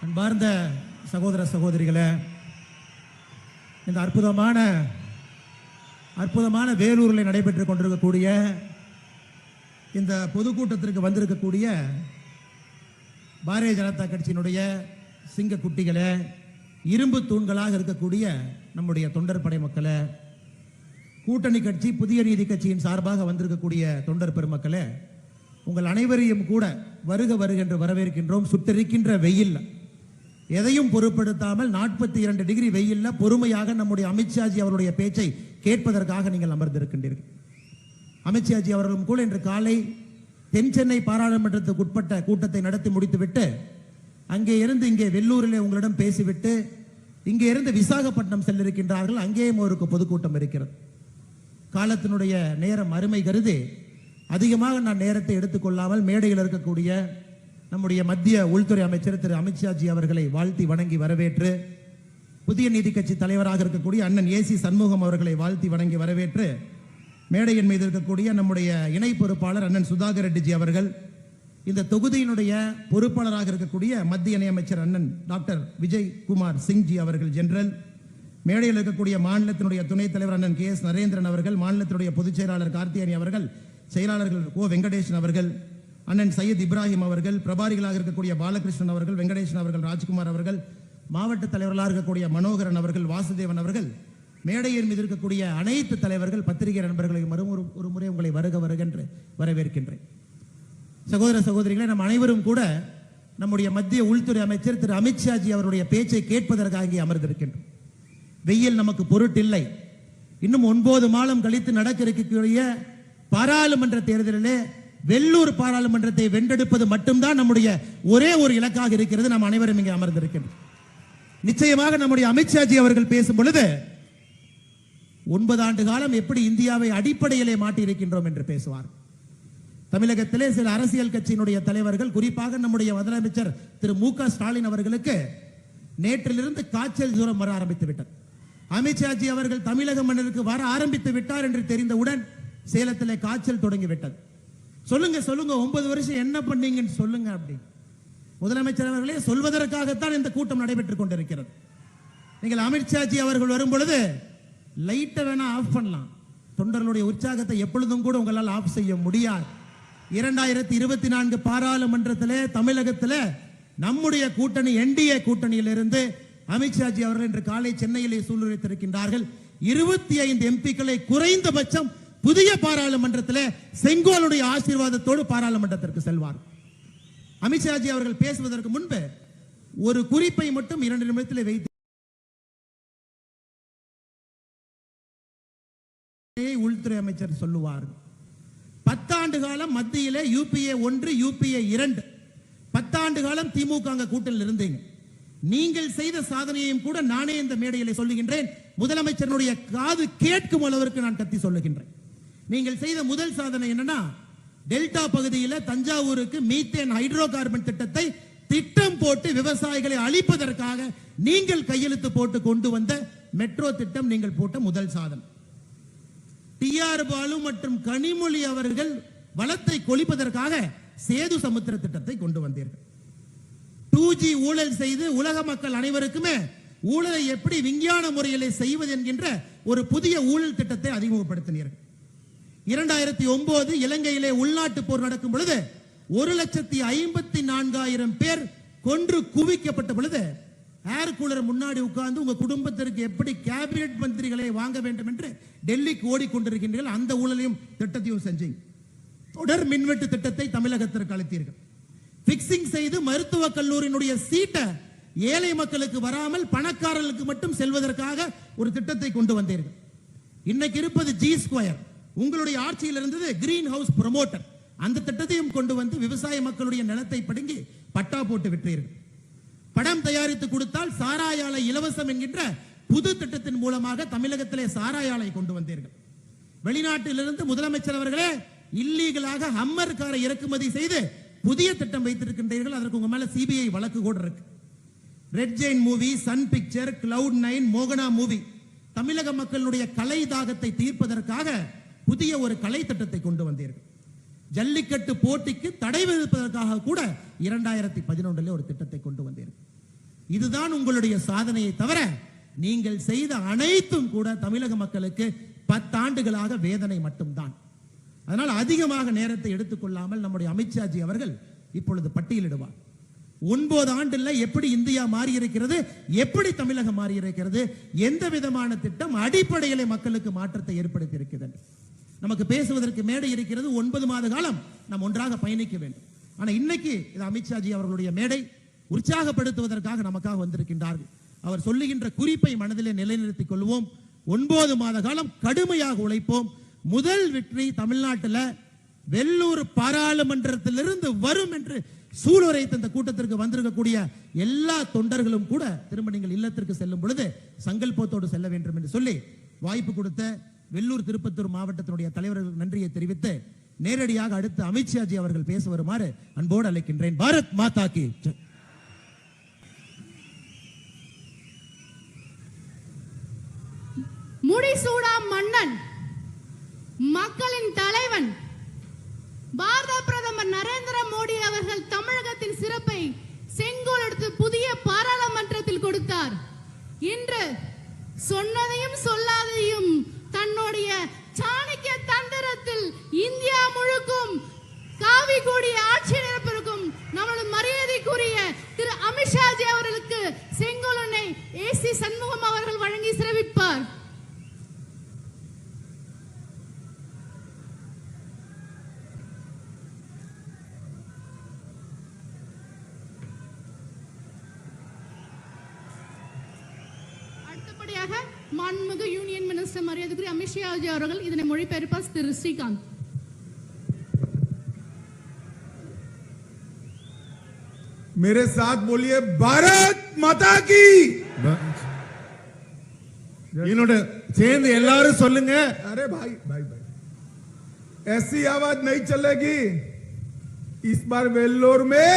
அன்பார்ந்த சகோதர சகோதரிகளே, இந்த அற்புதமான வேலூரில் நடைபெற்றுக் கொண்டிருக்கக்கூடிய இந்த பொதுக்கூட்டத்திற்கு வந்திருக்கக்கூடிய பாரதிய ஜனதா கட்சியினுடைய சிங்க குட்டிகளே, இரும்பு தூண்களாக இருக்கக்கூடிய நம்முடைய தொண்டர் படை மக்களே, கூட்டணி கட்சி புதிய நீதி கட்சியின் சார்பாக வந்திருக்கக்கூடிய தொண்டர் பெருமக்களே, உங்கள் அனைவரையும் கூட வருக வருக என்று வரவேற்கின்றோம். சுட்டரிக்கின்ற வெயில் எதையும் பொருட்படுத்தாமல் 42 டிகிரி வெயில்ல பொறுமையாக நம்முடைய அமித்ஷாஜி அவருடைய பேச்சை கேட்பதற்காக நீங்கள் அமர்ந்திருக்கின்றீர்கள். அமித்ஷாஜி அவர்களும் கூட இன்று காலை தென் சென்னை பாராளுமன்றத்துக்கு உட்பட்ட கூட்டத்தை நடத்தி முடித்துவிட்டு அங்கே இருந்து இங்கே வெள்ளூரிலே உங்களிடம் பேசிவிட்டு இங்கே இருந்து விசாகப்பட்டினம் செல்லிருக்கின்றார்கள். அங்கேயும் ஒரு பொதுக்கூட்டம் இருக்கிறது. காலத்தினுடைய நேரம் அருமை கருதி அதிகமாக நான் நேரத்தை எடுத்துக்கொள்ளாமல் மேடையில் இருக்கக்கூடிய நம்முடைய மத்திய உள்துறை அமைச்சர் திரு அமித்ஷாஜி அவர்களை வாழ்த்தி வணங்கி வரவேற்று, புதிய நீதி கட்சி தலைவராக இருக்கக்கூடிய அண்ணன் ஏசி சண்முகம் அவர்களை வாழ்த்தி வணங்கி வரவேற்று, மேடையின் மீது இருக்கக்கூடிய நம்முடைய இணை பொறுப்பாளர் அண்ணன் சுதாகர் ரெட்டிஜி அவர்கள், இந்த தொகுதியினுடைய பொறுப்பாளராக இருக்கக்கூடிய மத்திய இணையமைச்சர் அண்ணன் டாக்டர் விஜய் குமார் சிங்ஜி அவர்கள் ஜெனரல், மேடையில் இருக்கக்கூடிய மாநிலத்தினுடைய துணைத் தலைவர் அண்ணன் கே எஸ் நரேந்திரன் அவர்கள், மாநிலத்தினுடைய பொதுச் செயலாளர் கார்த்தியானி அவர்கள், செயலாளர்கள் ஓ வெங்கடேசன் அவர்கள், அண்ணன் சையத் இப்ராஹிம் அவர்கள், பிரபாரிகளாக இருக்கக்கூடிய பாலகிருஷ்ணன் அவர்கள், வெங்கடேசன் அவர்கள், ராஜ்குமார் அவர்கள், மாவட்ட தலைவர்களாக இருக்கக்கூடிய மனோகரன் அவர்கள், வாசுதேவன் அவர்கள், மேடையின் மீது இருக்கக்கூடிய அனைத்து தலைவர்கள், பத்திரிகை நண்பர்களை ஒரு முறை உங்களை வருக வருக என்று வரவேற்கின்றேன். சகோதர சகோதரிகளை, நம் அனைவரும் கூட நம்முடைய மத்திய உள்துறை அமைச்சர் திரு அமித்ஷாஜி அவருடைய பேச்சை கேட்பதற்காக இங்கே அமர்ந்திருக்கின்றோம். வெயில் நமக்கு பொருட்டில்லை. இன்னும் 9 மாதம் கழித்து நடக்க இருக்கக்கூடிய பாராளுமன்ற தேர்தலிலே வெள்ளூர் பாராளுமன்றத்தை வென்றெடுப்பது மட்டும்தான் நம்முடைய ஒரே ஒரு இலக்காக இருக்கிறது. நாம் அனைவரும் இங்கே அமர்ந்திருக்கின்றோம். நிச்சயமாக நம்முடைய அமித்ஷாஜி அவர்கள் பேசும் பொழுது 9 ஆண்டு காலம் எப்படி இந்தியாவை அடிப்படையிலே மாட்டி இருக்கின்றோம் என்று பேசுவார். தமிழகத்திலே சில அரசியல் கட்சியினுடைய தலைவர்கள், குறிப்பாக நம்முடைய முதலமைச்சர் திரு மு.க. ஸ்டாலின் அவர்களுக்கு நேற்றிலிருந்து காய்ச்சல் ஜுரம் வர ஆரம்பித்து விட்டது. அமித்ஷாஜி அவர்கள் தமிழக மன்னருக்கு வர ஆரம்பித்து விட்டார் என்று தெரிந்தவுடன் சேலத்திலே காய்ச்சல் தொடங்கிவிட்டது. சொல்லுங்க 9 வருஷம் என்ன பண்ணீங்கன்னு சொல்லுங்க அப்படி. முதலமைச்சர் அவர்களே சொல்வதற்காகத்தான் இந்த கூட்டம் நடைபெற்றுக் கொண்டிருக்கிறது. நீங்கள் அமித்ஷாஜி அவர்கள் வரும் பொழுது லைட்டை வேணா ஆஃப் பண்ணலாம். தொண்டர்களுடைய உற்சாகத்தை எப்பொழுதும் கூட உங்களால் ஆஃப் செய்ய முடியாது. 2024 பாராளுமன்றத்திலே தமிழகத்திலே நம்முடைய கூட்டணி என்டிஏ கூட்டணியிலிருந்து அமித்ஷாஜி அவர்கள் இன்று காலை சென்னையிலே சூழ்நிலைத்திருக்கின்றார்கள். 25 எம்பிக்களை குறைந்தபட்சம் புதிய பாராளுமன்றத்தில் செங்கோலுடைய ஆசீர்வாதத்தோடு பாராளுமன்றத்திற்கு செல்வார். அமித்ஷாஜி அவர்கள் பேசுவதற்கு முன்பு ஒரு குறிப்பை மட்டும் 2 நிமிடத்தில் வைத்து உள்துறை அமைச்சர் சொல்லுவார். 10 ஆண்டு காலம் மத்தியிலே UPA 1 UPA 2, 10 ஆண்டு காலம் திமுக கூட்டணியில் இருந்தீங்க. நீங்கள் செய்த சாதனையையும் கூட நானே இந்த மேடையிலே சொல்லுகின்றேன். முதலமைச்சருடைய காது கேட்கும் அளவிற்கு நான் கத்தி சொல்லுகின்றேன். நீங்கள் செய்த முதல் சாதனை என்னன்னா, டெல்டா பகுதியில் தஞ்சாவூருக்கு மீத்தேன் ஹைட்ரோ கார்பன் திட்டத்தை திட்டம் போட்டு விவசாயிகளை அழிப்பதற்காக நீங்கள் கையெழுத்து போட்டு கொண்டு வந்த மெட்ரோ திட்டம் நீங்கள் போட்ட முதல் சாதனை. TR பாலு மற்றும் கனிமொழி அவர்கள் வளத்தை கொளிப்பதற்காக சேது சமுத்திர திட்டத்தை கொண்டு வந்தீர்கள். 2G ஊழல் செய்து உலக மக்கள் அனைவருக்குமே ஊழலை எப்படி விஞ்ஞான முறையில் செய்வது என்கின்ற ஒரு புதிய ஊழல் திட்டத்தை அறிமுகப்படுத்தினீர்கள். 2009 இலங்கையிலே உள்நாட்டு போர் நடக்கும் பொழுது 1,54,000 பேர் கொன்று குவிக்கப்பட்ட பொழுது ஏர் கூலர் முன்னாடி உட்கார்ந்து உங்க குடும்பத்திற்கு எப்படி கேபினெட் மந்திரிகளை வாங்க வேண்டும் என்று டெல்லிக்கு ஓடிக்கொண்டிருக்கின்றீர்கள். அந்த ஊழலையும் திட்டத்தையும் செஞ்சீங்க. தொடர் மின்வெட்டு திட்டத்தை தமிழகத்திற்கு அளித்தீர்கள். பிக்சிங் செய்து மருத்துவக் கல்லூரியினுடைய சீட்டை ஏழை மக்களுக்கு வராமல் பணக்காரர்களுக்கு மட்டும் செல்வதற்காக ஒரு திட்டத்தை கொண்டு வந்தீர்கள். இன்னைக்கு இருப்பது G2, உங்களுடைய ஆட்சியில் இருந்தது கிரீன் ஹவுஸ் ப்ரமோட்டர். அந்த திட்டத்தையும் கொண்டு வந்து விவசாய மக்களுடைய நிலத்தை பிடுங்கி பட்டா போட்டு விற்றீர்கள். படம் தயாரித்து கொடுத்தால் சாராய ஆலை இலவசம் என்கின்ற புது திட்டத்தின் மூலமாக தமிழகத்திலே சாராய ஆலை கொண்டு வந்தீர்கள். வெளிநாட்டிலிருந்து முதலமைச்சர் அவர்களே இல்லீகலாக ஹம்மர் காரை இறக்குமதி செய்து புதிய திட்டம் வைத்திருக்கின்றீர்கள். அதற்கு உங்க மேல CBI வழக்கு கூட இருக்கு. Red Giant Movie, Sun Picture, Cloud9, மோகனா மூவி தமிழக மக்களுடைய கலை தாகத்தை தீர்ப்பதற்காக புதிய ஒரு கலை திட்டத்தை கொண்டு வந்தீர்கள். ஜல்லிக்கட்டு போட்டிக்கு தடை விதிப்பதற்காக கூட 2011 ஒரு திட்டத்தை கொண்டு வந்தீர்கள். இதுதான் உங்களுடைய சாதனையை தவிர நீங்கள் செய்த அனைத்தும் கூட தமிழக மக்களுக்கு 10 ஆண்டுகளாக வேதனை மட்டும்தான். அதனால் அதிகமாக நேரத்தை எடுத்துக்கொள்ளாமல் நம்முடைய அமித்ஷாஜி அவர்கள் இப்பொழுது பட்டியலிடுவார். 9 ஆண்டுல எப்படி இந்தியா மாறி இருக்கிறது, எப்படி தமிழகம் மாறி இருக்கிறது, எந்த விதமான திட்டம் அடிப்படையிலே மக்களுக்கு மாற்றத்தை ஏற்படுத்தி இருக்கிறது. நமக்கு பேசுவதற்கு மேடை இருக்கிறது. 9 மாத காலம் நாம் ஒன்றாக பயணிக்க வேண்டும். ஆனா இன்னைக்கு இது அமித்ஷாஜி அவர்களுடைய மேடை. உற்சாகப்படுத்துவதற்காக நமக்காக வந்திருக்கின்றார்கள். அவர் சொல்லுகின்ற குறிப்பை மனதிலே நிலைநிறுத்திக் கொள்வோம். 9 மாத காலம் கடுமையாக உழைப்போம். முதல் வெற்றி தமிழ்நாட்டில் வெள்ளூர் பாராளுமன்றத்திலிருந்து வரும் என்று சூளுரைத்த இந்த கூட்டத்திற்கு வந்திருக்கக்கூடிய எல்லா தொண்டர்களும் கூட திரும்ப நீங்கள் இல்லத்திற்கு செல்லும் பொழுது சங்கல்பத்தோடு செல்ல வேண்டும் என்று சொல்லி வாய்ப்பு கொடுத்த வெள்ளூர் திருப்பத்தூர் மாவட்டத்தினுடைய தலைவர்களுக்கு நன்றியை தெரிவித்து நேரடியாக அடுத்து அமித்ஷாஜி அவர்கள் பேச வருமாறு அன்போடு அழைக்கின்றேன். பாரத் மாதா கி ஜெய். முடிசூடா மன்னன், மக்களின் தலைவன் பாரத பிரதமர் நரேந்திர மோடி அவர்கள் தமிழகத்தின் சிறப்பை செங்கோல் எடுத்து புதிய பாராளுமன்றத்தில் கொடுத்தார். இன்று சொன்னதையும் சொல்லாதையும் தன்னுடைய சாணக்கிய தந்திரத்தில் இந்தியா முழுக்கும் காவி கூடிய ஆட்சி நிரப்பிருக்கும் நம்மளோட மரியாதைக்குரிய திரு அமித்ஷாஜி அவர்களுக்கு செங்கோலனை ஏசி சண்முகம் அவர்கள் வழங்கி சிறப்பிப்பார். மாண்புமிகு யூனியன் மினிஸ்டர் மரியாதைக்குரிய அமித்ஷாஜி அவர்கள் இதனை மொழிபெயர்ப்பார் திரு ஸ்ரீகாந்த். मेरे साथ बोलिए भारत माता की। इन्होंने சேர்ந்து எல்லாரும் சொல்லுங்க. अरे भाई भाई भाई ऐसी आवाज नहीं चलेगी। इस बार वेल्लोर में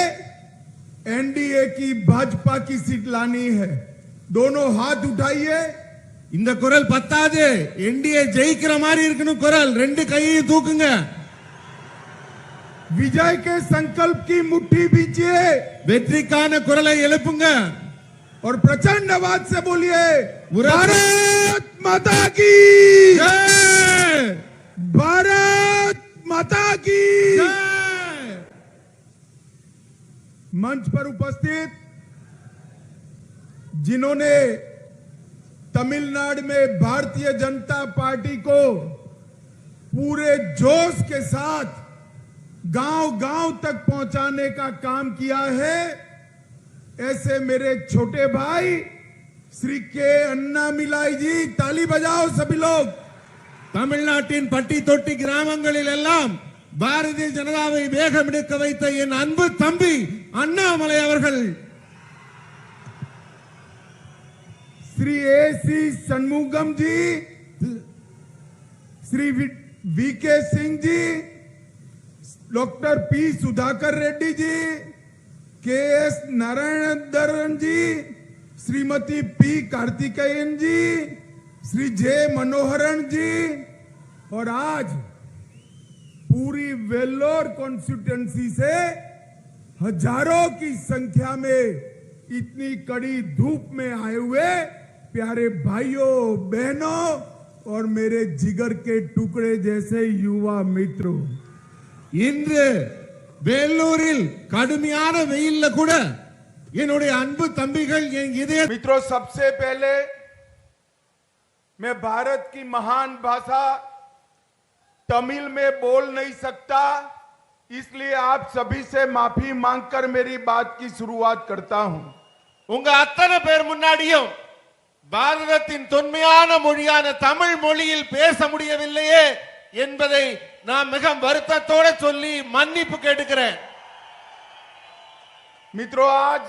एनडीए की भाजपा की सीट लानी है। दोनों हाथ उठाइए। இந்த குரல் பத்தாது, என்டிஏ ஜெயிக்கிற மாதிரி இருக்கணும் குரல். 2 கையையும் தூக்குங்க. विजय के संकल्प की मुट्ठी बीजिए। வெற்றிக்கான குரலை எழுப்புங்க. और प्रचंड आवाज से बोलिए भारत माता की जय, भारत माता की जय। मंच पर उपस्थित जिन्होंने तमिलनाडु में भारतीय जनता पार्टी को पूरे जोश के साथ गांव-गांव तक पहुंचाने का काम किया है, ऐसे मेरे छोटे भाई श्री के अन्नामिलाई जी, ताली बजाओ सभी लोग। தமிழ்நாட்டின் பட்டி தொட்டி கிராமங்களில் எல்லாம் பாரதிய ஜனதாவை வேகம் எடுக்க வைத்த என் அன்பு தம்பி அண்ணாமலை அவர்கள், श्री एसी सन्मुगम जी, Shri VK Singh ji, doctor P Sudhakar Reddy ji, के एस नारायण जी, श्रीमती पी कार्तिकेयन जी, श्री जे मनोहरन जी, और आज पूरी वेल्लोर कॉन्स्टिट्यूएंसी से हजारों की संख्या में इतनी कड़ी धूप में आए हुए प्यारे भाइयों बहनों और मेरे जिगर के टुकड़े जैसे युवा मित्रों, இன்று வேலூரில் கடுமையான வெயில்ல கூட என்னுடைய அன்பு தம்பிகள் என் இதய मित्रों, सबसे पहले मैं भारत की महान भाषा तमिल में बोल नहीं सकता, इसलिए आप सभी से माफी मांगकर मेरी बात की शुरुआत करता हूं। உங்க அத்தனை பேர் முன்னாடியும் பாரதத்தின் தொன்மையான மொழியான தமிழ் மொழியில் பேச முடியவில்லையே என்பதை நான் மிக வருத்தத்தோடு சொல்லி மன்னிப்பு கேட்டுக்கிறேன். मित्रों, आज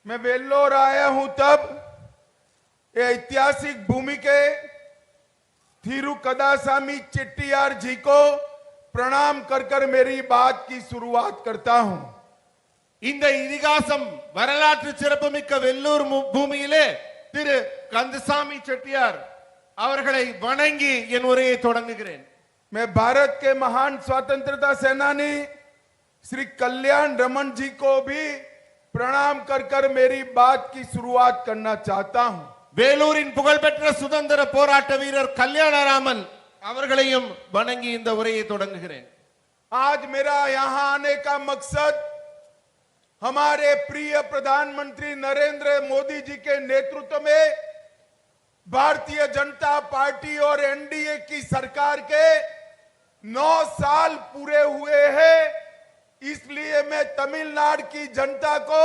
मैं वेल्लोर आया हूं तब ये ऐतिहासिक भूमि के थिरुकदासामी चेट्टियार जी को प्रणाम कर कर मेरी बात की शुरुआत करता हूं। இந்த இதிகாசம் வரலாற்று சிறப்புமிக்க வெள்ளூர் பூமியிலே திரு கந்தசாமி செட்டியார் அவர்களை வணங்கி என் உரையை தொடங்குகிறேன். मैं भारत के महान स्वतंत्रता सेनानी श्री कल्याण रमन जी को भी प्रणाम कर कर मेरी बात की शुरुआत करना चाहता हूं। வேலூரின் புகழ்பெற்ற சுதந்திர போராட்ட வீரர் கல்யாணராமன் அவர்களையும் வணங்கி இந்த உரையை தொடங்குகிறேன். आज मेरा यहां आने का मकसद हमारे प्रिय प्रधानमंत्री नरेंद्र मोदी जी के नेतृत्व में भारतीय जनता पार्टी और एनडीए की सरकार के 9 साल पूरे हुए हैं, इसलिए मैं तमिलनाडु की जनता को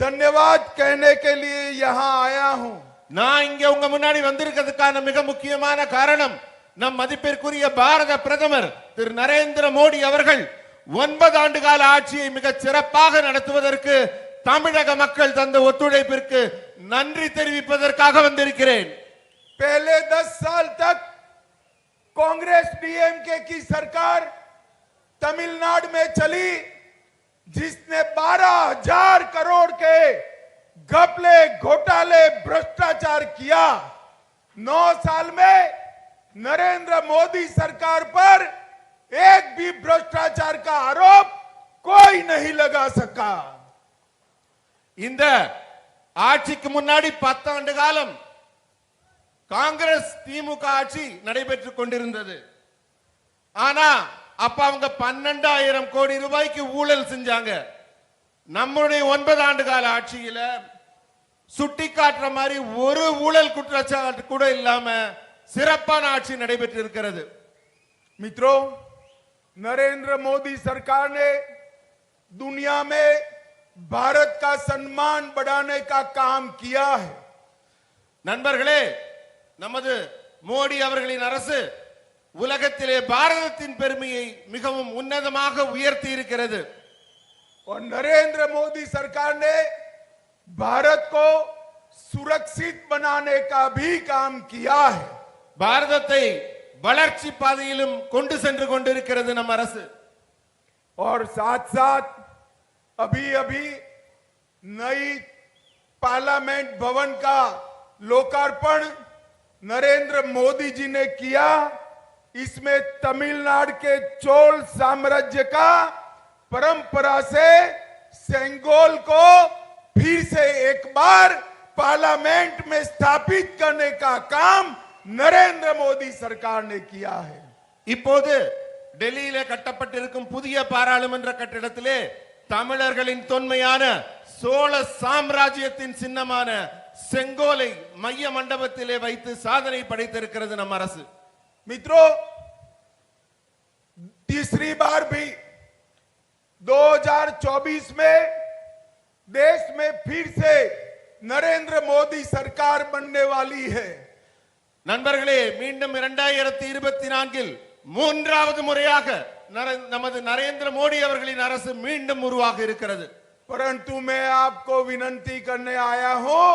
धन्यवाद कहने के लिए यहां आया हूं। நான் இங்க உங்க முன்னாடி வந்திருக்கிறதுக்கான மிக முக்கியமான காரணம் நம் மதிப்பிற்குரிய பாரத பிரதமர் திரு நரேந்திர மோடி அவர்கள் 9 ஆண்டு கால ஆட்சியை மிக சிறப்பாக நடத்துவதற்கு தமிழக மக்கள் தந்த ஒத்துழைப்பிற்கு நன்றி தெரிவிப்பதற்காக வந்திருக்கிறேன். पहले 10 साल तक कांग्रेस डीएमके की सरकार तमिलनाडु में चली, जिसने 12,000 करोड़ के घपले घोटाले भ्रष्टाचार किया। 9 साल में नरेंद्र मोदी सरकार पर एक भी भ्रष्टाचार का आरोप कोई नहीं लगा सका। இந்த ஆட்சிக்கு முன்னாடி 10 ஆண்டு காலம் காங்கிரஸ் திமுக ஆட்சி நடைபெற்றுக் கொண்டிருந்தது. ஆனா அப்ப அவங்க 12,000 கோடி ரூபாய்க்கு ஊழல் செஞ்சாங்க. நம்முடைய 9 ஆண்டு கால ஆட்சியில சுட்டி காட்டுற மாதிரி ஒரு ஊழல் குற்றச்சாட்டு கூட இல்லாம சிறப்பான ஆட்சி நடைபெற்று இருக்கிறது. मित्रों, नरेंद्र मोदी सरकार ने दुनिया में भारत का सम्मान बढ़ाने का काम किया है। நண்பர்களே, நமது மோடி அவர்களின் அரசு உலகத்திலே பாரதத்தின் பெருமையை மிகவும் உன்னதமாக உயர்த்தி இருக்கிறது. और नरेंद्र मोदी सरकार ने भारत को सुरक्षित बनाने का भी काम किया है। பாரதத்தை வளர்ச்சி பாதையிலும் கொண்டு சென்று கொண்டிருக்கிறது நம் அரசு. और साथ साथ अभी अभी नई पार्लियामेंट भवन का लोकार्पण नरेंद्र मोदी जी ने किया। इसमें तमिलनाडु के चोल साम्राज्य का परंपरा से सेंगोल को फिर से एक बार पार्लियामेंट में स्थापित करने का काम नरेंद्र मोदी सरकार ने किया है। இப்போது டெல்லியிலே கட்டப்பட்டிருக்கும் புதிய பாராளுமன்ற கட்டிடத்திலே தமிழர்களின் தொன்மையான சோழ சாம்ராஜ்யத்தின் சின்னமான செங்கோலை மைய மண்டபத்திலே வைத்து சாதனை படைத்திருக்கிறது நம் அரசு. मित्रों, तीसरी बार भी 2024 में देश में फिर से नरेंद्र मोदी सरकार बनने वाली है। நண்பர்களே, மீண்டும் 2024 மூன்றாவது முறையாக நமது நரேந்திர மோடி அவர்களின் அரசு மீண்டும் உருவாக இருக்கிறது. परंतु मैं आपको विनंती करने आया हूं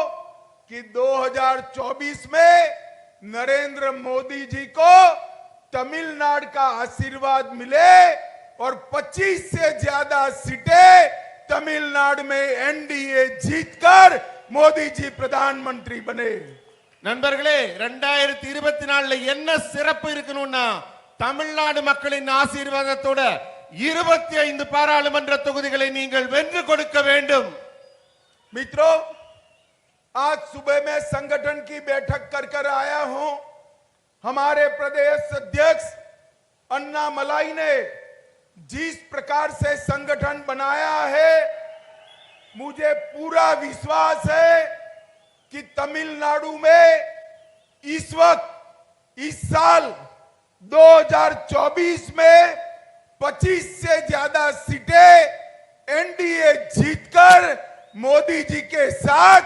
कि 2024 में नरेंद्र मोदी जी को तमिलनाडु का आशीर्वाद मिले और 25 से ज्यादा सीटें तमिलनाडु में एनडीए जीतकर मोदी जी प्रधानमंत्री बने। நண்பர்களே, 2024 என்ன சிறப்பு இருக்கணும்னா தமிழ்நாடு மக்களின் ஆசீர்வாதத்தோட 25 பாராளுமன்ற தொகுதிகளை நீங்கள் வென்று கொடுக்க வேண்டும். मित्रों, आज सुबह में संगठन की बैठक कर आया हूं। हमारे प्रदेश अध्यक्ष अन्ना मलाई ने जिस प्रकार से संगठन बनाया है, मुझे पूरा विश्वास है कि तमिलनाडु में इस वक्त इस साल 2024 में 25 से ज्यादा सीटें एनडीए जीतकर मोदी जी के साथ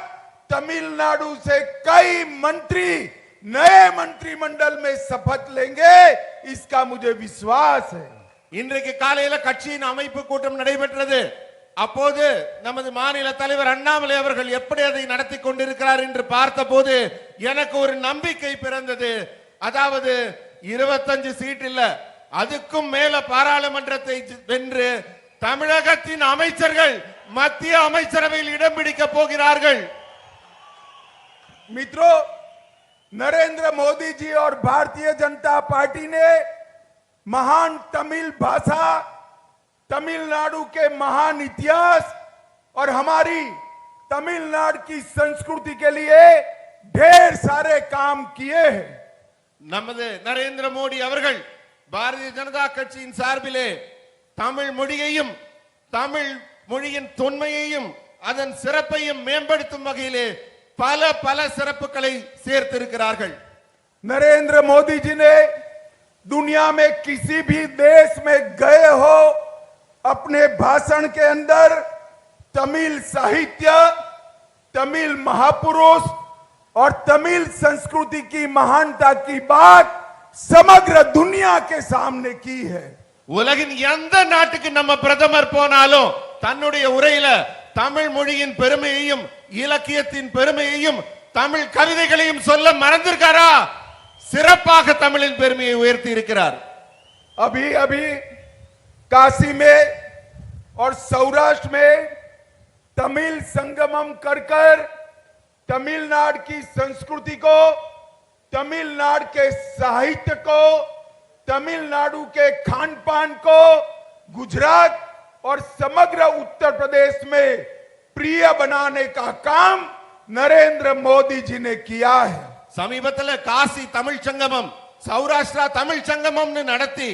तमिलनाडु से कई मंत्री नए मंत्रिमंडल में शपथ लेंगे, इसका मुझे विश्वास है। இன்றைக்கு காலையில கட்சியின் அமைப்பு கூட்டம் நடைபெற்றது. அப்போது நமது மாநில தலைவர் அண்ணாமலை அவர்கள் எப்படி அதை நடத்தி கொண்டிருக்கிறார் என்று பார்த்தபோது எனக்கு ஒரு நம்பிக்கை பிறந்தது. அதாவது 25 சீட் இல்ல, அதுக்கும் மேல பாராளுமன்றத்தை வென்று தமிழகத்தின் அமைச்சர்கள் மத்திய அமைச்சரவையில் இடம் பிடிக்க போகிறார்கள். मित्रों, नरेंद्र मोदी जी और भारतीय जनता पार्टी ने महान तमिल भाषा, तमिलनाडु के महान इतिहास और हमारी तमिलनाडु की संस्कृति के लिए ढेर सारे काम किए हैं। நமது நரேந்திர மோடி அவர்கள் பாரதிய ஜனதா கட்சியின் சார்பிலே தமிழ் மொழியையும் தமிழ் மொழியின் தொன்மையையும் அதன் சிறப்பையும் மேம்படுத்தும் வகையிலே பல பல சிறப்புகளை சேர்த்திருக்கிறார்கள். नरेंद्र मोदी जी ने दुनिया में किसी भी देश में गए हो अपने भाषण के अंदर तमिल साहित्य, तमिल महापुरुष और तमिल संस्कृति की महानता की बात समग्र दुनिया के सामने की है। உலகின் எந்த நாட்டுக்கு நம்ம பிரதமர் போனாலும் தன்னுடைய உரையில தமிழ் மொழியின் பெருமையையும் இலக்கியத்தின் பெருமையையும் தமிழ் கவிதைகளையும் சொல்ல மறந்திருக்காரா? சிறப்பாக தமிழின் பெருமையை உயர்த்தி இருக்கிறார். अभी अभी काशी में और सौराष्ट्र में तमिल संगमम कर कर तमिलनाडु की संस्कृति को, तमिलनाडु के साहित्य को, तमिलनाडु के खान पान को गुजरात और समग्र उत्तर प्रदेश में प्रिय बनाने का काम नरेंद्र मोदी जी ने किया है। சமீபத்தில் காசி தமிழ் சங்கமம், சௌராஷ்டிரா தமிழ் சங்கமம்னு நடத்தி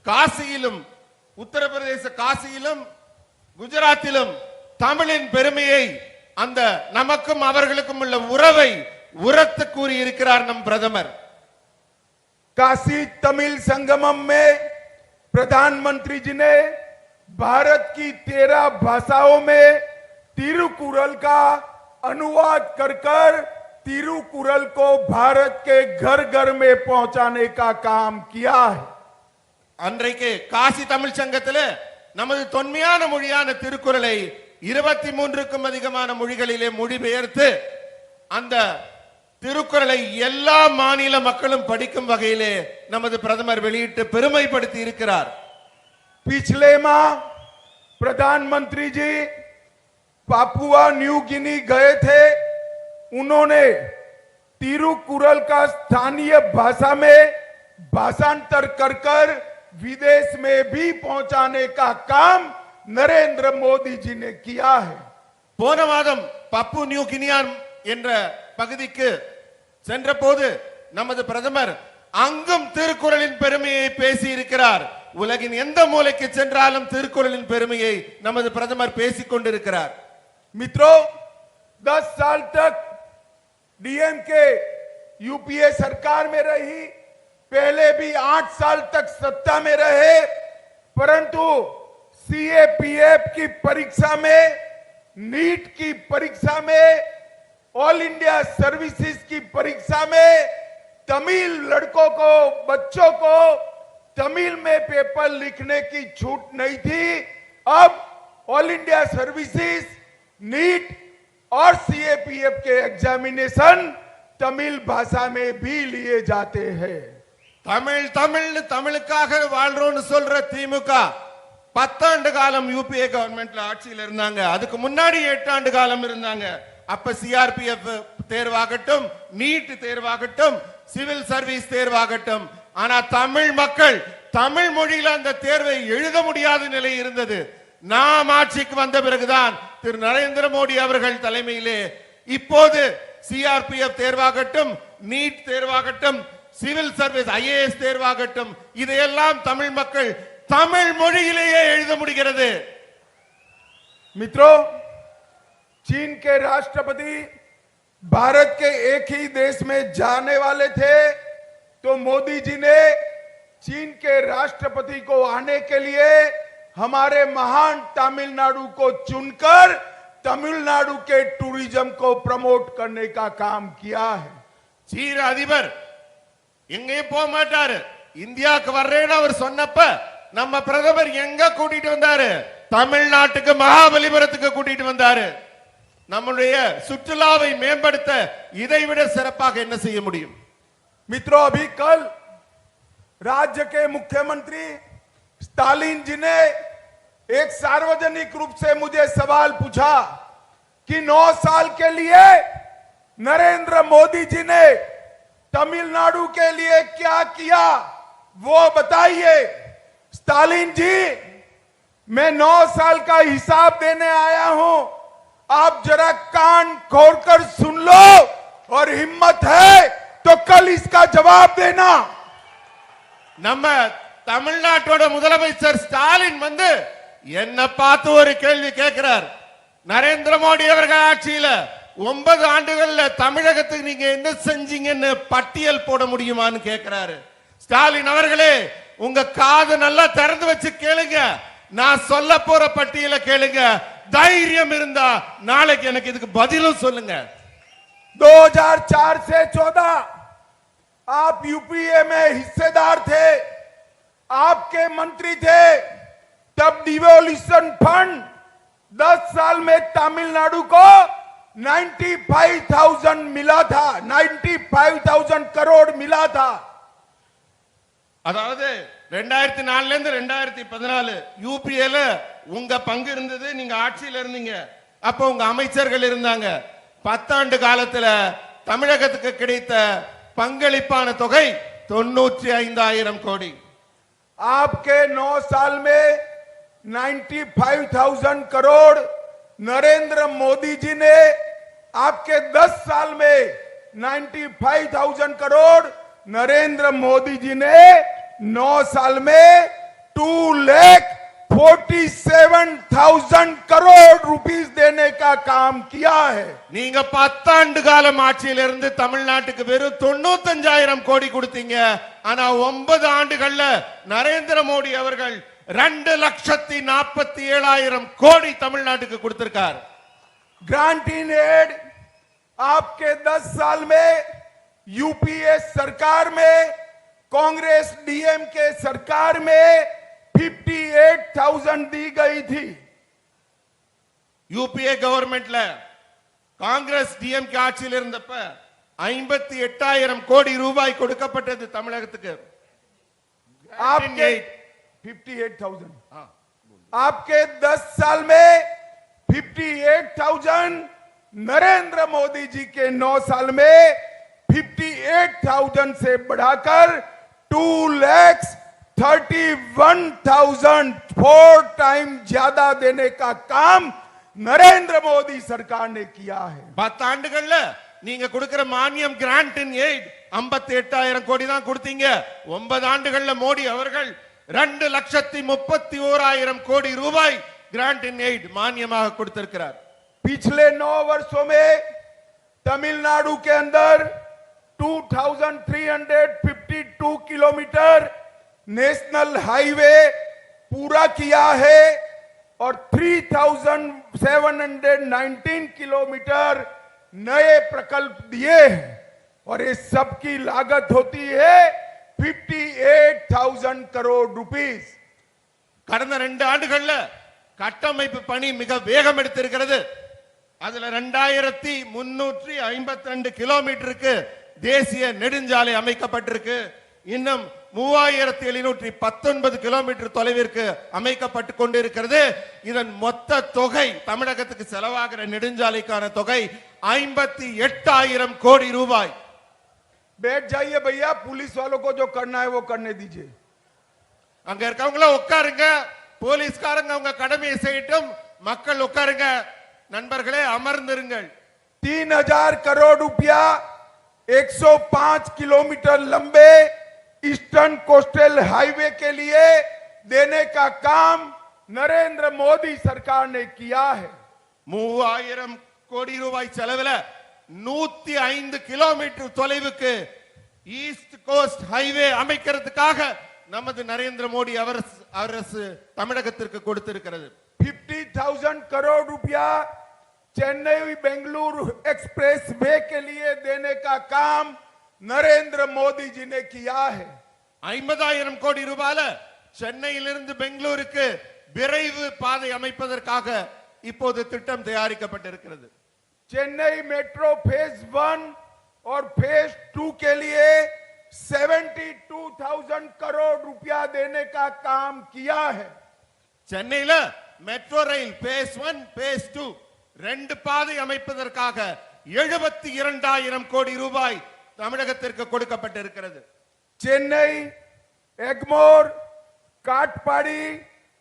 காசியிலும் உத்தரப்பிரதேச காசியிலும் குஜராத்திலும் தமிழின் பெருமையை, அந்த நமக்கும் அவர்களுக்கும் உள்ள உறவை உரத்து கூறி இருக்கிறார் நம் பிரதமர். काशी तमिल संगमम में प्रधानमंत्री जी ने भारत की 13 भाषाओं में तिरुकुरल का अनुवाद कर कर तिरुकुरल को भारत के घर घर में पहुंचाने का काम किया है। அன்றைக்கு காசி தமிழ் சங்கத்தில் நமது தொன்மையான மொழியான திருக்குறளை 23க்கும் அதிகமான மொழிகளிலே மொழிபெயர்த்து அந்த திருக்குறளை எல்லா மாநில மக்களும் படிக்கும் வகையிலே நமது பிரதமர் வெளியிட்டு பெருமைப்படுத்தி இருக்கிறார். पिछले माह प्रधानमंत्री जी पापुआ न्यू गिनी गए थे। उन्होंने तिरुकुरल का स्थानीय भाषा में भाषांतर कर कर विदेश में भी पहुंचाने का काम नरेंद्र मोदी जी ने किया है। போன மாதம் பப்பு நியூ கினியான் என்ற பகுதிக்கு சென்ற போது நமது பிரதமர் அங்கும் திருக்குறளின் பெருமையை பேசி இருக்கிறார். உலகின் எந்த மூலைக்கு சென்றாலும் திருக்குறளின் பெருமையை நமது பிரதமர் பேசிக் கொண்டிருக்கிறார். मित्रों, 10 साल तक डीएमके यूपीए सरकार में रही, पहले भी 8 साल तक सत्ता में रहे, परंतु सीएपीएफ की परीक्षा में, नीट की परीक्षा में, ऑल इंडिया सर्विसेज की परीक्षा में तमिल लड़कों को, बच्चों को तमिल में पेपर लिखने की छूट नहीं थी। अब ऑल इंडिया सर्विसेज, नीट और सीएपीएफ के एग्जामिनेशन तमिल भाषा में भी लिए जाते हैं। தமிழ் தமிழ் தமிழுக்காக வாழ்றோம்னு சொல்ற திமுக 10 ஆண்டு காலம் யூபிஏ கவர்மெண்ட்ல ஆட்சியில் இருந்தாங்க. அதுக்கு முன்னாடி 8 ஆண்டு காலம் இருந்தாங்க. அப்ப சிஆர்பிஎஃப் தேர்வாகட்டும், நீட் தேர்வாகட்டும், சிவில் சர்வீஸ் தேர்வாகட்டும், ஆனா தமிழ் மக்கள் தமிழ் மொழியில அந்த தேர்வை எழுத முடியாத நிலை இருந்தது. நாம் ஆட்சிக்கு வந்த பிறகுதான் திரு நரேந்திர மோடி அவர்கள் தலைமையிலே இப்போது சிஆர்பிஎஃப் தேர்வாகட்டும், நீட் தேர்வாகட்டும், சிவில் சர்வீஸ் ஐஏஎஸ் தேர்வாகட்டும், இதையெல்லாம் தமிழ் மக்கள் தமிழ் மொழியிலேயே எழுத முடிகிறது. मित्रों, चीन के राष्ट्रपति भारत के एक ही देश में जाने वाले थे, तो मोदी जी ने चीन के राष्ट्रपति को आने के लिए हमारे महान तमिलनाडु को चुनकर तमिलनाडु के टूरिज्म को प्रमोट करने का काम किया है। சீன அதிபர் எங்கேயும் போக மாட்டாரு, இந்தியாவுக்கு வர்றேன்னு அவர் சொன்னப்ப நம்ம பிரதமர் எங்க கூட்டிட்டு வந்தாரு? தமிழ்நாட்டுக்கு மகாபலிபுரத்துக்கு கூட்டிட்டு வந்தாரு. நம்முடைய சுற்றுலாவை மேம்படுத்த இதைவிட சிறப்பாக என்ன செய்ய முடியும்? मित्रों, अभी कल राज्य के मुख्यमंत्री स्टालिन जी ने एक सार्वजनिक रूप से मुझे सवाल पूछा कि 9 साल के लिए नरेंद्र मोदी जी ने तमिलनाडु के लिए क्या किया, वो बताइए। स्टालिन जी, मैं 9 साल का हिसाब देने आया हूं। आप जरा कान खोलकर सुन लो और हिम्मत है तो कल इसका जवाब देना। நம்ம தமிழ்நாட்டோட முதலமைச்சர் ஸ்டாலின் வந்து என்ன பார்த்து ஒரு கேள்வி கேட்கிறார். நரேந்திர மோடி அவர்கள் ஆட்சியில 9 ஆண்டுகள்ல தமிழகத்துக்கு நீங்க என்ன செஞ்சீங்கன்னு பட்டியல் போட முடியுமான்னு கேட்கிறாரு. ஸ்டாலின் அவர்களே, உங்க காது நல்லா திறந்து வச்சு கேளுங்க. நான் சொல்ல போற பட்டியலை கேளுங்க. தைரியம் இருந்தா நாளைக்கு எனக்கு இதுக்கு பதிலும் சொல்லுங்க. 2004 से 14 आप यूपीए में हिस्सेदार थे, आपके मंत्री थे। तब डिवोल्यूशन फंड 10 साल में तमिलनाडु को 95,000 मिला था, 95,000 करोड़ मिला था। அதாவது 2004ல இருந்து 2014 யூபிஏல உங்க பங்கு இருந்தது. நீங்க ஆட்சியில இருந்தீங்க. அப்ப உங்க அமைச்சர்கள் இருந்தாங்க. 10 ஆண்டு காலத்துல தமிழகத்துக்கு கிடைத்த பங்களிப்பான தொகை 95,000 கோடி. आपके 9 साल में 95,000 करोड़ नरेंद्र मोदी जी ने, आपके 10 साल में 95,000 करोड़ नरेंद्र मोदी जी ने 9 साल में 2,47,000 करोड़ रुपीस देने का काम किया है। நீங்க 10 ஆண்டு காலம் ஆட்சியில இருந்து தமிழ்நாட்டுக்கு வெறும் 95,000 கோடி கொடுத்தீங்க. ஆனா 9 ஆண்டுகள்ல நரேந்திர மோடி அவர்கள் 2,47,000 கோடி தமிழ்நாட்டுக்கு கொடுத்திருக்கார். ग्रांट इन एड आपके 10 साल में यूपीए सरकार में, कांग्रेस डीएमके सरकार में 58,000 दी गई थी। யூபிஏ கவர்மெண்ட்ல காங்கிரஸ் டிஎம்கே ஆட்சியில் இருந்தப்ப 58,000 கோடி ரூபாய் கொடுக்கப்பட்டது தமிழகத்துக்கு. आपके 58,000 आपके 10 साल में 58,000, नरेंद्र मोदी जी के 9 साल में 58,000 से बढ़ाकर 2,31,000, 4 टाइम ज्यादा देने का काम नरेंद्र मोदी सरकार ने किया है। 10 ஆண்டுகள்ல நீங்க கொடுக்கிற மானியம் கிராண்ட் இன் எய்ட் 58,000 கோடி தான் கொடுத்தீங்க. 9 ஆண்டுகள்ல மோடி அவர்கள் 2,31,000 கோடி ரூபாய் கிராண்ட் இன் எய்ட் மானியமாக கொடுத்திருக்கிறார். पिछले 9 वर्षों में तमिलनाडु के अंदर 2,352 किलोमीटर नेशनल हाईवे पूरा किया है और 3,719 किलोमीटर नए प्रकल्प दिए हैं और ये सब की लागत होती है 58,000 करोड़ रुपीस। கடந்த 2 ஆண்டுகள்ல கட்டமைப்பு பணி மிக வேகம் எடுத்திருக்கிறது. அதுல 2,352 கிலோமீட்டருக்கு தேசிய நெடுஞ்சாலை அமைக்கப்பட்டிருக்கு. இன்னும் 3,719 கிலோமீட்டர் தொலைவிற்கு அமைக்கப்பட்டு கொண்டிருக்கிறது. இதன் மொத்த தொகை தமிழகத்துக்கு செலவாகிற நெடுஞ்சாலைக்கான தொகை 58,000 கோடி ரூபாய். बैठ जाइए भैया, पुलिस वालों को जो करना है वो करने दीजिए। அங்க இருக்கவங்கள உட்காருங்க, போலீஸ்காரங்க அவங்க கடமையை செய்யட்டும், மக்கள் உட்காருங்க. நண்பர்களே அமர்ந்திருங்கள். 3,000 करोड़ रुपया 105 किलोमीटर लंबे ईस्टर्न कोस्टल हाईवे के लिए देने का काम नरेंद्र मोदी सरकार ने किया है। 3,000 கோடி ரூபாய் செலவுல 105 கிலோமீட்டர் தொலைவுக்கு ஈஸ்ட் கோஸ்ட் ஹைவே அமைக்கிறதுக்காக நமது நரேந்திர மோடி அரசு தமிழகத்திற்கு கொடுத்திருக்கிறது. 50,000 करोड़ रुपया चेन्नई बेंगलुरु एक्सप्रेस वे के लिए देने का काम नरेंद्र मोदी जी ने किया है। 50,000 கோடி ரூபாயில சென்னையிலிருந்து பெங்களூருக்கு விரைவு பாதை அமைப்பதற்காக இப்போது திட்டம் தயாரிக்கப்பட்டிருக்கிறது. चेन्नई मेट्रो फेज 1 और फेज 2 के लिए 72,000 करोड़ रुपया देने का काम किया है। சென்னையில மெட்ரோ ரயில் பேஸ் 1 பேஸ் 2 ரெண்டு பாதை அமைப்பதற்காக 72,000 கோடி ரூபாய் தமிழகத்திற்கு கொடுக்கப்பட்டிருக்கிறது. चेन्नई एगमोर काटपाड़ी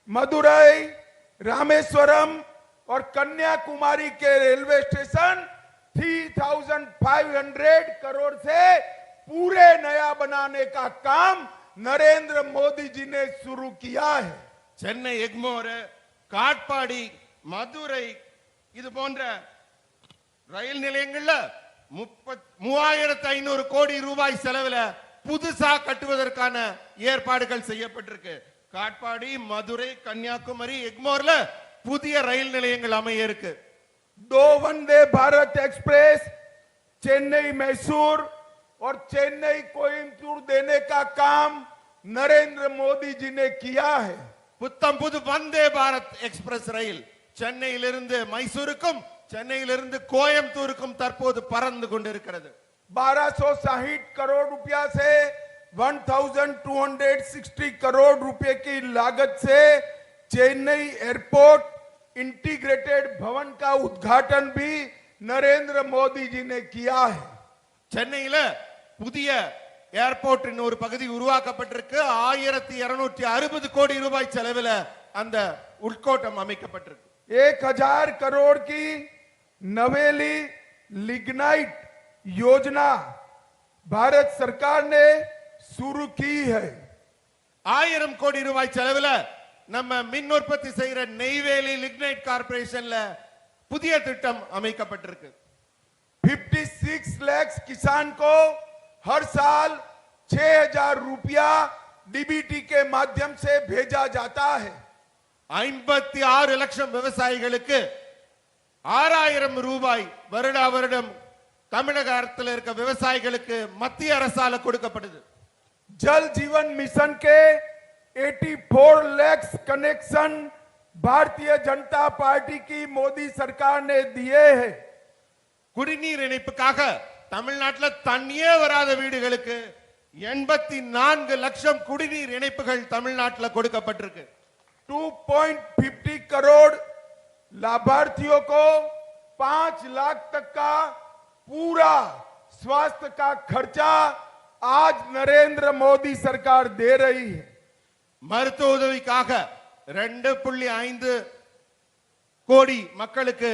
मदुरई, रामेश्वरम और कन्याकुमारी के रेलवे स्टेशन 3,500 करोड़ से पूरे नया बनाने का काम नरेंद्र मोदी जी ने शुरू किया है। சென்னை எக்மோர், காட்பாடி, மதுரை இது போன்ற ரயில் நிலையங்கள்ல 3500 கோடி ரூபாய் செலவுல புதுசா கட்டுவதற்கான ஏற்பாடுகள் செய்யப்பட்டிருக்கு. காட்பாடி, மதுரை, கன்னியாகுமரி, எக்மோர்ல புதிய ரயில் நிலையங்கள் அமைய இருக்கு. 2 वंदे भारत एक्सप्रेस चेन्नई मैसूर और चेन्नई कोयम्बटूर देने का काम नरेंद्र मोदी जी ने किया है। புத்தம் புது வந்தே பாரத் எக்ஸ்பிரஸ் ரயில் சென்னையிலிருந்து மைசூருக்கும் சென்னையிலிருந்து கோயம்புத்தூருக்கும் தற்போது பறந்து கொண்டிருக்கிறது. 1260 करोड़ रुपया से 1260 करोड़ रुपए की लागत से चेन्नई एयरपोर्ट इंटीग्रेटेड भवन का उद्घाटन भी नरेंद्र मोदी जी ने किया है। சென்னையில புதிய ஏர்போர்ட்டின் ஒரு பகுதி உருவாக்கப்பட்டிருக்கு. 1260 கோடி ரூபாய் செலவில் அந்த உட்கோட்டம் அமைக்கப்பட்டிருக்கு. 1000 करोड़ की नवेली लिग्नाइट योजना भारत सरकार ने शुरू की है। 1000 கோடி ரூபாய் செலவில் நம்ம மின் உற்பத்தி செய்யற நெய்வேலி லிக்னைட் கார்பரேஷன்ல புதிய திட்டம் அமைக்கப்பட்டிருக்கு. 56 लाख किसान को हर साल 6000 रुपया डीबीटी के माध्यम से भेजा जाता है। 56 லட்சம் விவசாயிகளுக்கு 6000 ரூபாய் வருடா வருடம் தமிழக அரசில் இருக்க விவசாயிகளுக்கு மத்திய அரசால கொடுக்கப்படுது. जल जीवन मिशन के 84 लाख कनेक्शन भारतीय जनता पार्टी की मोदी सरकार ने दिए हैं। குடிநீர் இணைப்புக்காக தமிழ்நாட்டில் தண்ணியே வராத வீடுகளுக்கு 84 லட்சம் குடிநீர் இணைப்புகள் தமிழ்நாட்டில் கொடுக்கப்பட்டிருக்கு. 2.50 करोड़ लाभार्थियों को 5 लाख तक का पूरा स्वास्थ्य का खर्चा आज नरेंद्र मोदी सरकार दे रही है। மருத்துவ உதவிக்காக 2.5 கோடி மக்களுக்கு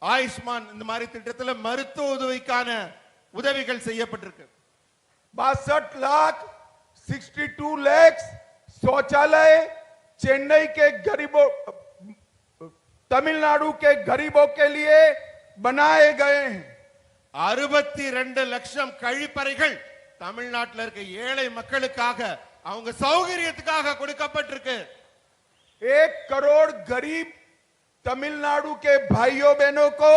ஆயுஷ்மான் இந்த மாதிரி திட்டத்தில் மருத்துவ உதவிக்கான உதவிகள் செய்யப்பட்டிருக்கு. 62 लाख 62 लाख शौचालय चेन्नई के गरीबों तमिलनाडु के गरीबों के लिए बनाए गए हैं। 62 லட்சம் கழிப்பறைகள் தமிழ்நாட்டில் இருக்க ஏழை மக்களுக்காக அவங்க சௌகரியத்துக்காக கொடுக்கப்பட்டிருக்கு. 1 करोड़ गरीब तमिलनाडु के भाइयों बहनों को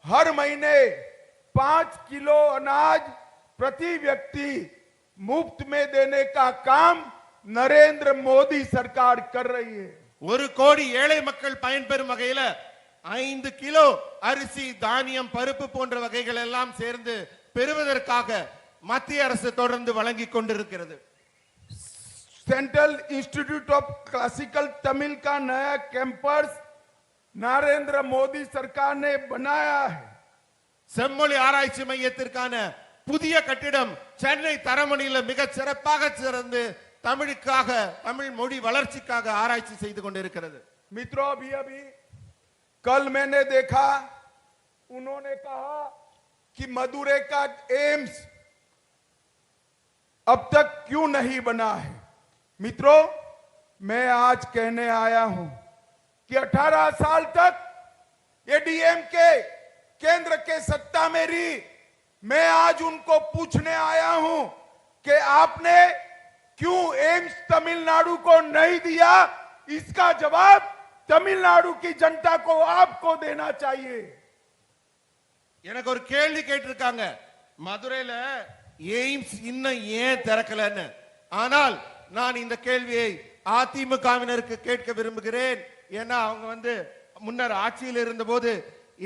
हर महीने 5 किलो अनाज प्रति व्यक्ति मुफ्त में देने का काम नरेंद्र मोदी सरकार कर रही है। 1 கோடி ஏழை மக்கள் பயன்பெறும் வகையில் 5 கிலோ அரிசி, தானியம், பருப்பு போன்ற வகைகள் எல்லாம் சேர்ந்து பெறுவதற்காக மத்திய அரசு தொடர்ந்து வழங்கி கொண்டிருக்கிறது. Central institute of classical Tamil का नया कैंपस नरेंद्र मोदी सरकार ने बनाया है। செம்மொழி ஆராய்ச்சி மையத்திற்கான புதிய கட்டிடம் சென்னை தரமணியில் மிக சிறப்பாக சிறந்து தமிழுக்காக, தமிழ் மொழி வளர்ச்சிக்காக ஆராய்ச்சி செய்து கொண்டிருக்கிறது. मित्रों, अभी कल मैंने देखा, उन्होंने कहा कि मदुरै का एम्स अब तक क्यों नहीं बना है। मित्रों, मैं आज कहने आया हूं कि 18 साल तक एडीएम के केंद्र के सत्ता में रही। मैं आज उनको पूछने आया हूं कि आपने क्यों एम्स तमिलनाडु को नहीं दिया। इसका जवाब तमिलनाडु की जनता को आपको देना चाहिए। எனக்கு ஒரு கேள்வி கேட்டிருக்காங்க, மதுரையில எய்ம்ஸ் இன்னும் ஏன் திறக்கலன்னு. ஆனால் நான் இந்த கேள்வியை அதிமுகவினருக்கு கேட்க விரும்புகிறேன். ஏன்னா அவங்க முன்னர் ஆட்சியில் இருந்தபோது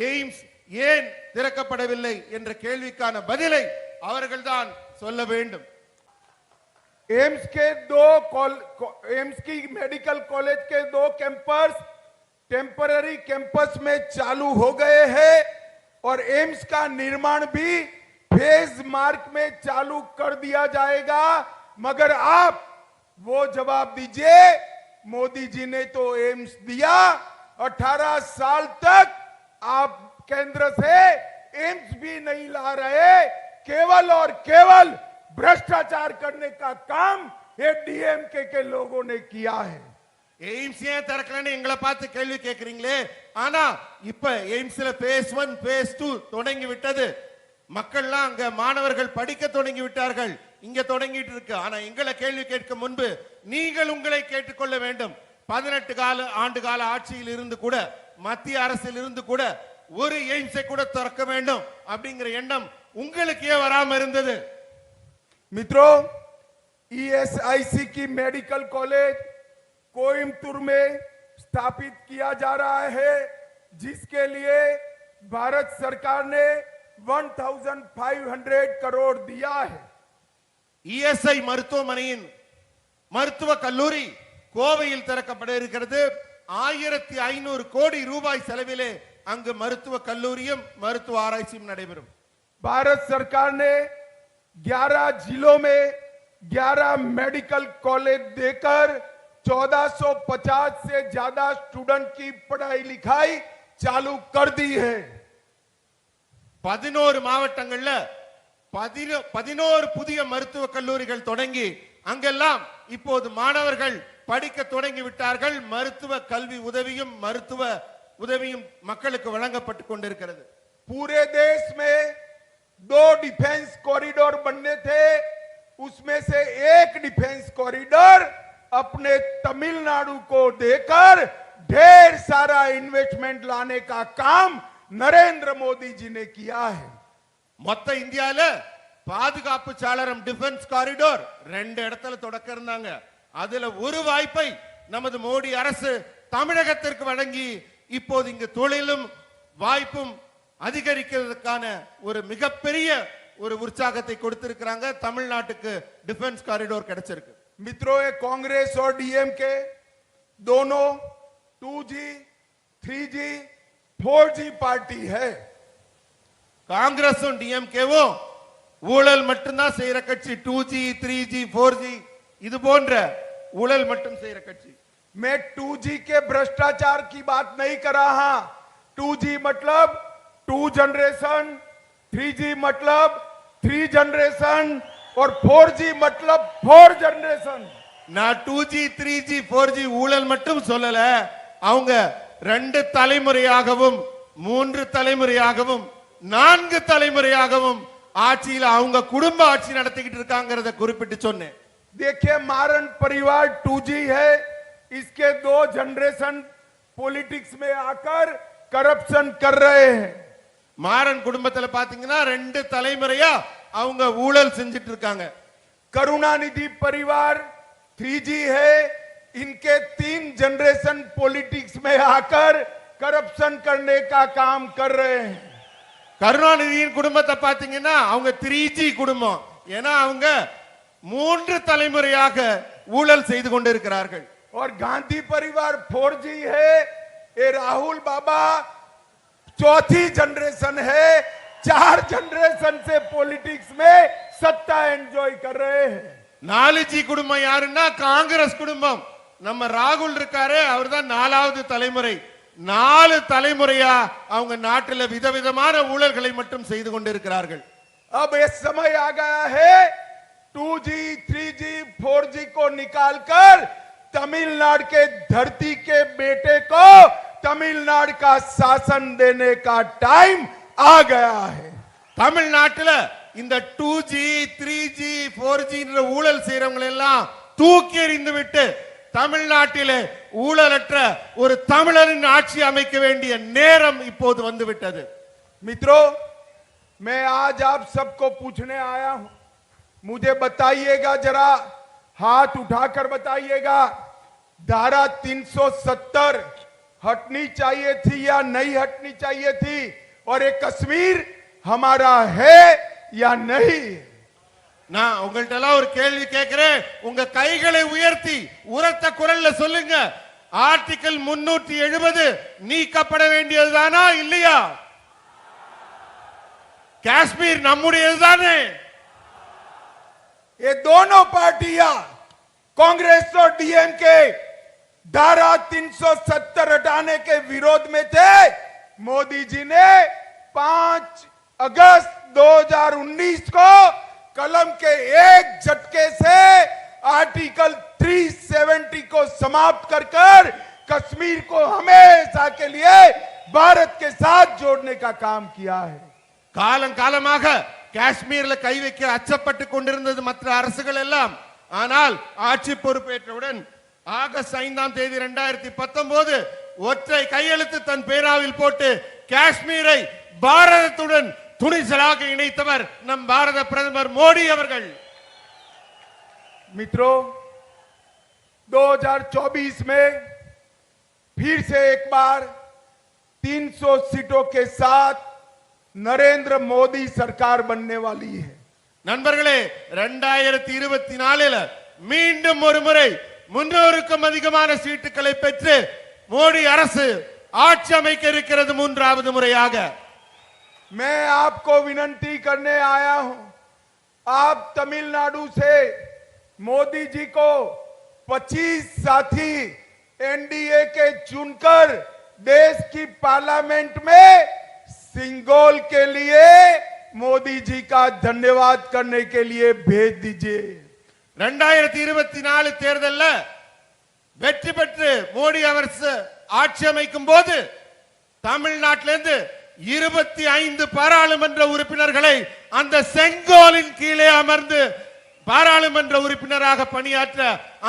எய்ம்ஸ் ஏன் திறக்கப்படவில்லை என்ற கேள்விக்கான பதிலை அவர்கள்தான் சொல்ல வேண்டும். एम्स की मेडिकल कॉलेज के 2 कैंपस टेम्पररी कैंपस में चालू हो गए हैं और एम्स का निर्माण भी फेज मार्क में चालू कर दिया जाएगा। मगर आप वो जवाब दीजिए मोदी जी ने तो एम्स दिया, 18 साल तक आप केंद्र से एम्स भी नहीं ला रहे, केवल और केवल भ्रष्टाचार करने का काम ये डीएमके के लोगों ने किया है। எய்ம்ஸ் ஏன் திறக்கலன்னு எங்களை பார்த்து கேள்வி கேட்கறீங்களே. ஆனா இப்ப எய்ம்ஸ்ல phase 1 phase 2 தொடங்கி விட்டது. மக்கள்லாம் அங்க மாணவர்கள் படிக்க தொடங்கி விட்டார்கள். இங்க தொடங்கிட்டு இருக்கு. ஆனா எங்களை கேள்வி கேட்க முன்பு நீங்கள் உங்களை கேட்டுக்கொள்ள வேண்டும். 18 ஆண்டு கால ஆட்சியில் இருந்து கூட, மத்திய அரசில் இருந்து கூட ஒரு எய்ம்ஸை கூட திறக்க வேண்டும் அப்படிங்கிற எண்ணம் உங்களுக்கு ஏன் வராம இருந்தது? मित्रों, ईएसआईसी की मेडिकल कॉलेज कोयम्बतूर में स्थापित किया जा रहा है, जिसके लिए भारत सरकार ने 1500 करोड़ दिया है। இஎஸ்ஐ மருத்துவமனையின் மருத்துவ கல்லூரி கோவையில் திறக்கப்பட இருக்கிறது. 1500 கோடி ரூபாய் செலவிலே அங்கு மருத்துவ கல்லூரியும் மருத்துவ ஆராய்ச்சியும் நடைபெறும். भारत सरकार ने 11 जिलों में 11 मेडिकल कॉलेज देकर 1450 से ज्यादा स्टूडेंट की पढ़ाई लिखाई चालू कर दी है। 11 மாவட்டங்கள்ல 11 புதிய மருத்துவ கல்லூரிகள் தொடங்கி அங்கெல்லாம் இப்போது மாணவர்கள் படிக்க தொடங்கி விட்டார்கள். மருத்துவ கல்வி உதவியும் மருத்துவ உதவியும் மக்களுக்கு வழங்கப்பட்டு கொண்டிருக்கிறது. पूरे देश में 2 डिफेंस कॉरिडोर बनने थे, उसमें से एक डिफेंस कॉरिडोर अपने तमिलनाडु को देकर ढेर सारा इन्वेस्टमेंट लाने का काम नरेंद्र मोदी जी ने किया है। மொத்த இந்தியால பாதுகாப்பு சாளரம் டிஃபென்ஸ் காரிடோர் 2 இடத்துல தொடக்க இருந்தாங்க. அதுல ஒரு வாய்ப்பை நமது மோடி அரசு தமிழகத்திற்கு வழங்கி இப்போது இங்கு தொழிலும் வாய்ப்பும் அதிகரிக்கிறதுக்கான ஒரு மிகப்பெரிய ஒரு உற்சாகத்தை கொடுத்திருக்கிறாங்க. தமிழ்நாட்டுக்கு டிஃபென்ஸ் காரிடோர் கிடைச்சிருக்கு. मित्रों, ये कांग्रेस और डीएमके दोनों 2G, 3G, 4G पार्टी है। காங்கிரஸும் டிஎம்கேவும் ஊழல் மட்டும்தான் செய்யற கட்சி. 2G, 3G, 4G இது போன்ற ஊழல் மட்டும் செய்யற கட்சி. मैं 2G के भ्रष्टाचार की बात नहीं कर रहा। 2G मतलब 2 जनरेशन, 3G मतलब 3 जनरेशन और 4G मतलब 4 जनरेशन। நான் 2G, 3G, 4G ஊழல் மட்டும் சொல்லல. அவங்க 2 தலைமுறையாகவும் 3 தலைமுறையாகவும் 4 தலைமுறையாகவும் ஆட்சியில் அவங்க குடும்ப ஆட்சி நடத்திக்கிட்டு இருக்காங்கறத குறிப்பிட்டு சொன்னேன். देखिए, मारन परिवार 2G है, इसके 2 जनरेशन पॉलिटिक्स में आकर करप्शन कर रहे हैं। மாறன் குடும்பத்துல பாத்தீங்கன்னா 2 தலைமுறையா அவங்க ஊழல் செஞ்சிட்டு இருக்காங்க. करुणानिधि परिवार 3G है, इनके 3 जनरेशन पॉलिटिक्स में आकर करप्शन करने का काम कर रहे हैं। கருணாநிதியின் குடும்பத்தை பாத்தீங்கன்னா அவங்க 3G குடும்பம். ஏன்னா அவங்க 3 தலைமுறையாக ஊழல் செய்து கொண்டிருக்கிறார்கள். और गांधी परिवार 4G है, ये राहुल बाबा 4थी जनरेशन है। 4 जनरेशन से पॉलिटिक्स में सत्ता एंजॉय कर रहे हैं। 4G குடும்பம் யாருன்னா காங்கிரஸ் குடும்பம். நம்ம ராகுல் இருக்காரு, அவர்தான் 4வது தலைமுறை. 4 தலைமுறையா அவங்க நாட்டில் விதவிதமான ஊழல்களை மட்டும் செய்து கொண்டிருக்கிறார்கள். अब ये समय आ गया है 2G, 3G, 4G को निकालकर तमिलनाडु के धरती के बेटे को तमिलनाडु का शासन देने का टाइम आ गया है। தமிழ்நாட்டுல இந்த 2G, 3G, 4G ஊழல் செய்யறவங்க எல்லாம் தூக்கி எறிந்து விட்டு தமிழ்நாட்டிலே ஊழலற்ற ஒரு தமிழரின் ஆட்சி அமைக்க வேண்டிய நேரம் இப்போது வந்து விட்டது. मित्रों, मैं आज आप सबको पूछने आया हूं, मुझे बताइएगा, जरा हाथ उठाकर बताइएगा, धारा 370 हटनी चाहिए थी या नहीं हटनी चाहिए थी, और ये कश्मीर हमारा है या नहीं? நான் உங்கள்ட்ட எல்லாம் ஒரு கேள்வி கேட்கிறேன். உங்க கைகளை உயர்த்தி உரத்த குரல்ல சொல்லுங்க. ஆர்டிகல் 370 நீக்கப்பட வேண்டியதுதானா இல்லையா? காஷ்மீர் நம்முடையதுதானே? ये दोनों पार्टियां, कांग्रेस और डीएमके, धारा 370 हटाने के विरोध में थे। मोदी जी ने 5 अगस्त 2019 को कलम के एक झटके से आर्टिकल 370 को समाप्त कर कश्मीर को हमेशा के लिए भारत के साथ जोड़ने का काम किया है। காலம் காலமாக காஷ்மீர்ல கை வைக்க அச்சப்பட்டு கொண்டிருந்தது மற்ற அரசுகள் எல்லாம். ஆனால் ஆட்சி பொறுப்பேற்றவுடன் ஆகஸ்ட் 5ஆம் தேதி 2019 ஒற்றை கையெழுத்து தன் பேராவில் போட்டு காஷ்மீரை பாரதத்துடன் துணிச்சலாக இணைத்தவர் நம் பாரத பிரதமர் மோடி அவர்கள். मित्रों, 2024 में फिर से एक बार 300 सीटों के साथ नरेंद्र मोदी सरकार बनने वाली है। நண்பர்களே, 2024 மீண்டும் ஒரு முறை 300க்கும் அதிகமான சீட்டுகளை பெற்று மோடி அரசு ஆட்சி அமைக்க இருக்கிறது மூன்றாவது முறையாக. मैं आपको विनती करने आया हूं, आप तमिलनाडु से मोदी जी को 25 साथी एनडीए के चुनकर देश की पार्लियामेंट में सिंगोल के लिए मोदी जी का धन्यवाद करने के लिए भेज दीजिए। 2024 தேர்தல்ல வெற்றி பெற்று மோடி அரசு ஆட்சி அமைக்கும் போது தமிழ்நாட்டிலிருந்து 25 பாராளுமன்ற உறுப்பினர்களை அந்த செங்கோலின் கீழே அமர்ந்து பாராளுமன்ற உறுப்பினராக பணியாற்ற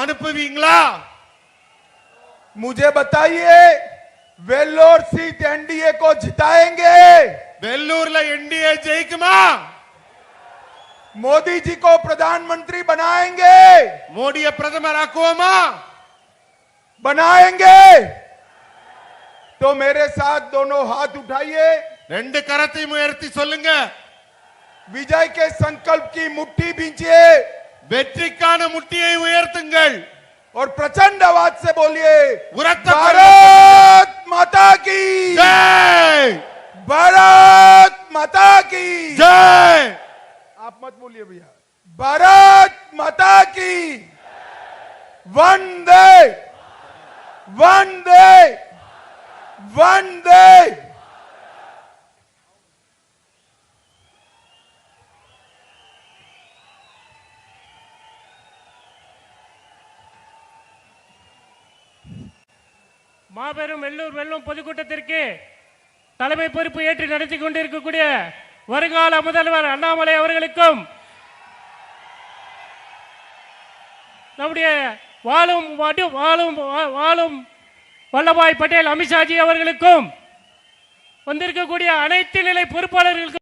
அனுப்புவீங்களா? मुझे बताइए, वेल्लोर सीट एनडीए को जिताएंगे? வெள்ளூர்ல என்டிஏ ஜெயிக்குமா? मोदी जी को प्रधानमंत्री बनाएंगे? மோடியை பிரதமர் ஆக்குவோமா? बनाएंगे तो मेरे साथ दोनों हाथ उठाइए, ரெண்டு கரத்தையும் உயர்த்தி சொல்லுங்க. विजय के संकल्प की मुट्ठी भींचिए வெற்றிக்கான முட்டியை உயர்த்துங்கள். और प्रचंड आवाज से बोलिए, உரத்த भारत माता की ஜெய், भारत माता की ஜெய். आप मत बोलिए भैया, भारत माता की वंदे वंदे वंदे। மாபெரும் வெள்ளூர் வெள்ளம் பொதுக்கூட்டத்திற்கு தலைமை பொறுப்பு ஏற்று நடத்தி கொண்டிருக்கக்கூடிய வருங்கால முதல்வர் அண்ணாமலை அவர்களுக்கும் நம்முடைய வாழும் வாழும் வாழும் வல்லபாய் பட்டேல் அமித்ஷாஜி அவர்களுக்கும் வந்திருக்கக்கூடிய அனைத்து நிலை பொறுப்பாளர்களுக்கும்